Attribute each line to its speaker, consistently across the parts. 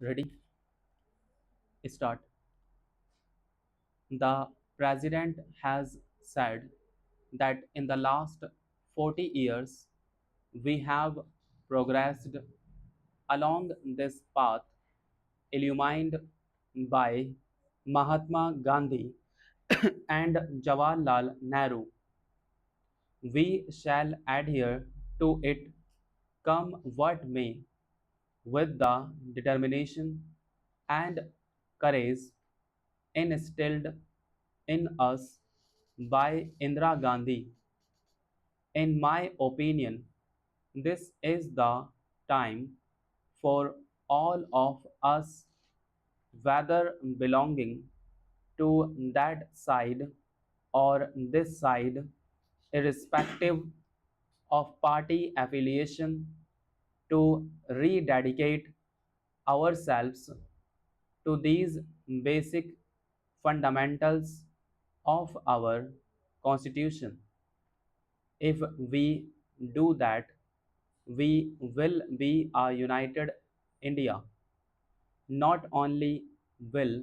Speaker 1: Ready? Start. The president has said that in the last 40 years we have progressed along this path illumined by Mahatma Gandhi and Jawaharlal Nehru. We shall adhere to it come what may with the determination and courage instilled in us by Indira Gandhi. In my opinion, this is the time for all of us, whether belonging to that side or this side, irrespective of party affiliation, to rededicate ourselves to these basic fundamentals of our Constitution. If we do that, we will be a united India. Not only will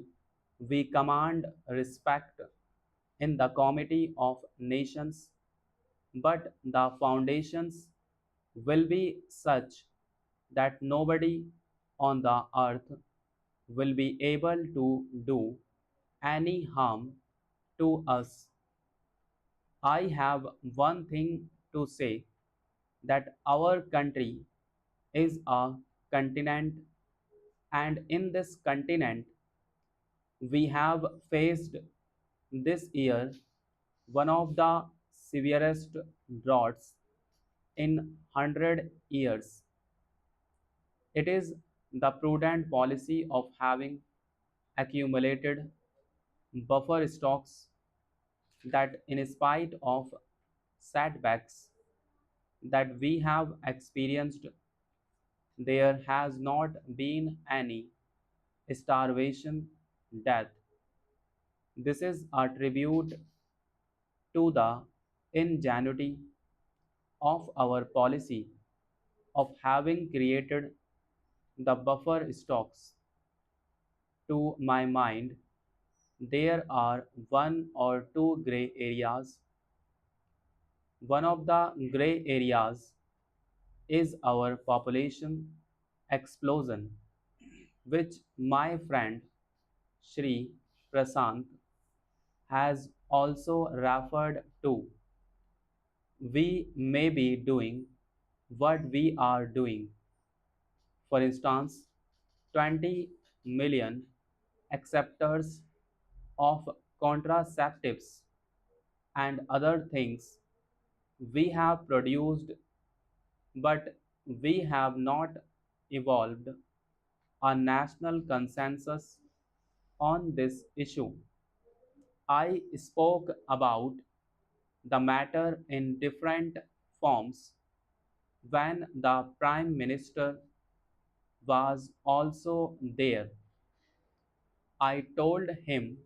Speaker 1: we command respect in the Committee of Nations, but the foundations will be such that nobody on the earth will be able to do any harm to us. I have one thing to say that our country is a continent, and in this continent, we have faced this year one of the severest droughts in 100 years. It is the prudent policy of having accumulated buffer stocks that, in spite of setbacks that we have experienced, there has not been any starvation death. This is a tribute to the ingenuity of our policy of having created the buffer stocks. To my mind, there are one or two gray areas. One of the gray areas is our population explosion, which my friend Shri Prasant has also referred to. We may be doing what we are doing. For instance, 20 million acceptors of contraceptives and other things we have produced, but we have not evolved a national consensus on this issue. I spoke about the matter in different forms when the Prime Minister was also there. I told him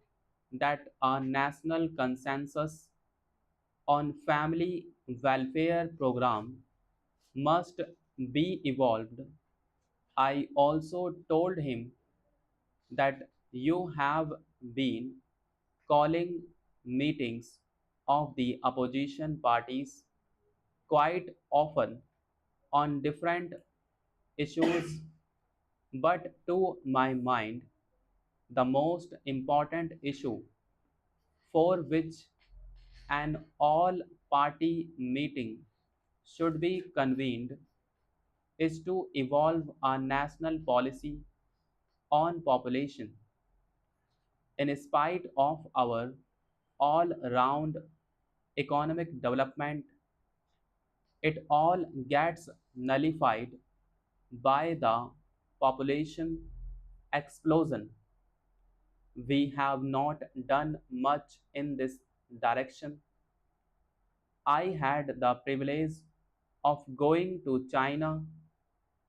Speaker 1: that a national consensus on family welfare program must be evolved. I also told him that you have been calling meetings of the opposition parties quite often on different issues, but to my mind, the most important issue for which an all party meeting should be convened is to evolve a national policy on population. In spite of our all round economic development, it all gets nullified by the population explosion. We have not done much in this direction. I had the privilege of going to China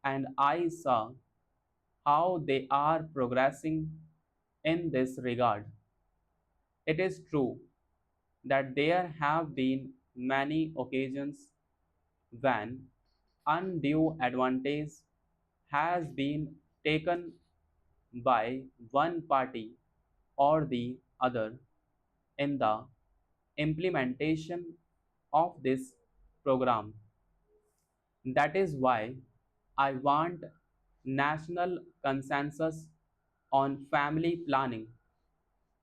Speaker 1: and I saw how they are progressing in this regard. It is true that there have been many occasions when undue advantage has been taken by one party or the other in the implementation of this program. That is why I want national consensus on family planning.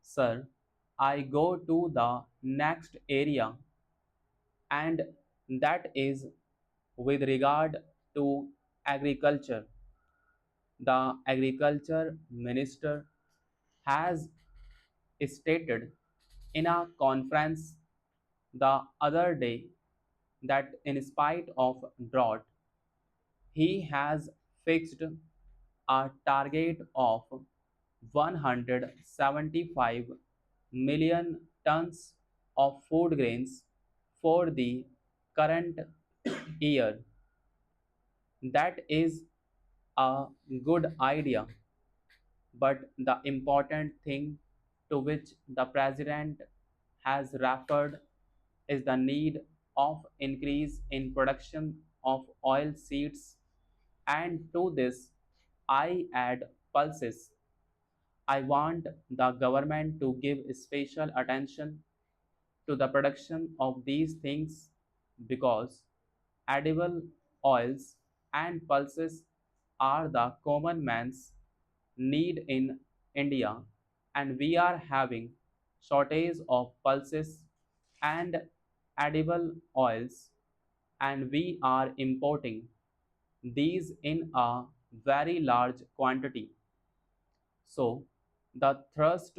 Speaker 1: Sir, I go to the next area, and that is with regard to agriculture. The agriculture minister has stated in a conference the other day that in spite of drought, he has fixed a target of 175 million tons of food grains for the current year. That is a good idea, but the important thing to which the president has referred is the need of increase in production of oil seeds, and to this I add pulses. I want the government to give special attention to the production of these things because edible oils and pulses are the common man's need in India, and we are having shortage of pulses and edible oils, and we are importing these in a very large quantity. So, the thrust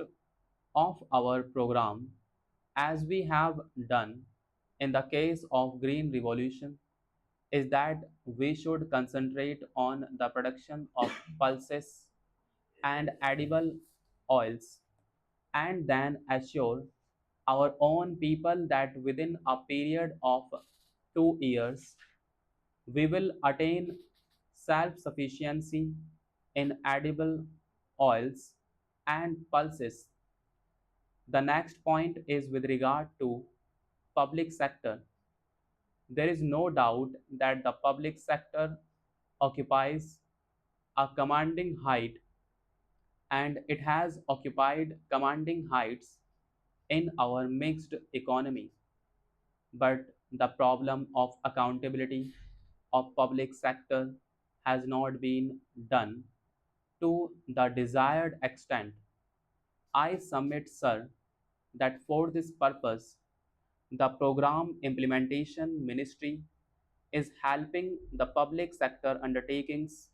Speaker 1: of our program, as we have done in the case of Green Revolution, is that we should concentrate on the production of pulses and edible oils and then assure our own people that within a period of 2 years we will attain self sufficiency in edible oils and pulses. The next point is with regard to public sector. There is no doubt that the public sector occupies a commanding height, and it has occupied commanding heights in our mixed economy. But the problem of accountability of public sector has not been done to the desired extent. I submit, sir, that for this purpose, the program implementation ministry is helping the public sector undertakings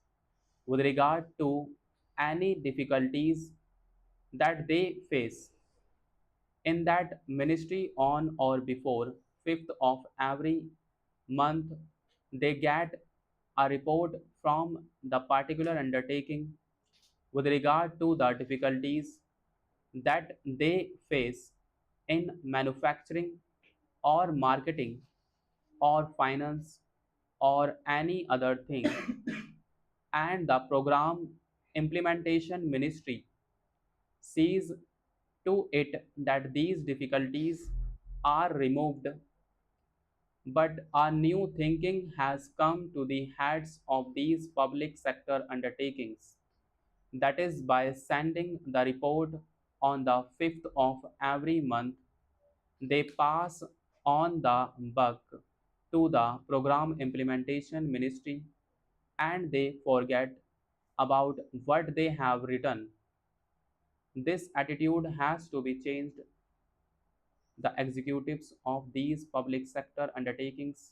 Speaker 1: with regard to any difficulties that they face. In that ministry, on or before 5th of every month, they get a report from the particular undertaking with regard to the difficulties that they face in manufacturing or marketing or finance or any other thing, and the program implementation ministry sees to it that these difficulties are removed. But a new thinking has come to the heads of these public sector undertakings. That is by sending the report on the 5th of every month, they pass on the buck to the program implementation ministry and they forget about what they have written. This attitude has to be changed. The executives of these public sector undertakings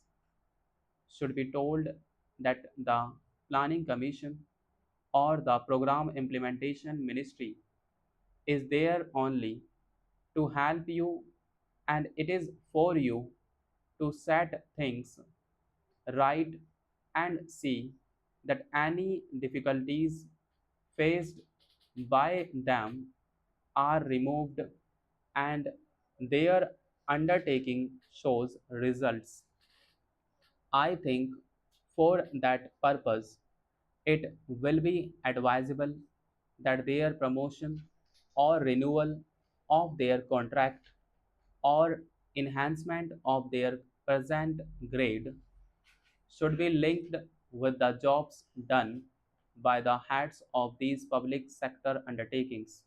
Speaker 1: should be told that the Planning Commission or the Program Implementation Ministry is there only to help you, and it is for you to set things right and see that any difficulties faced by them are removed and their undertaking shows results. I think for that purpose, it will be advisable that their promotion or renewal of their contract or enhancement of their present grade should be linked with the jobs done by the heads of these public sector undertakings.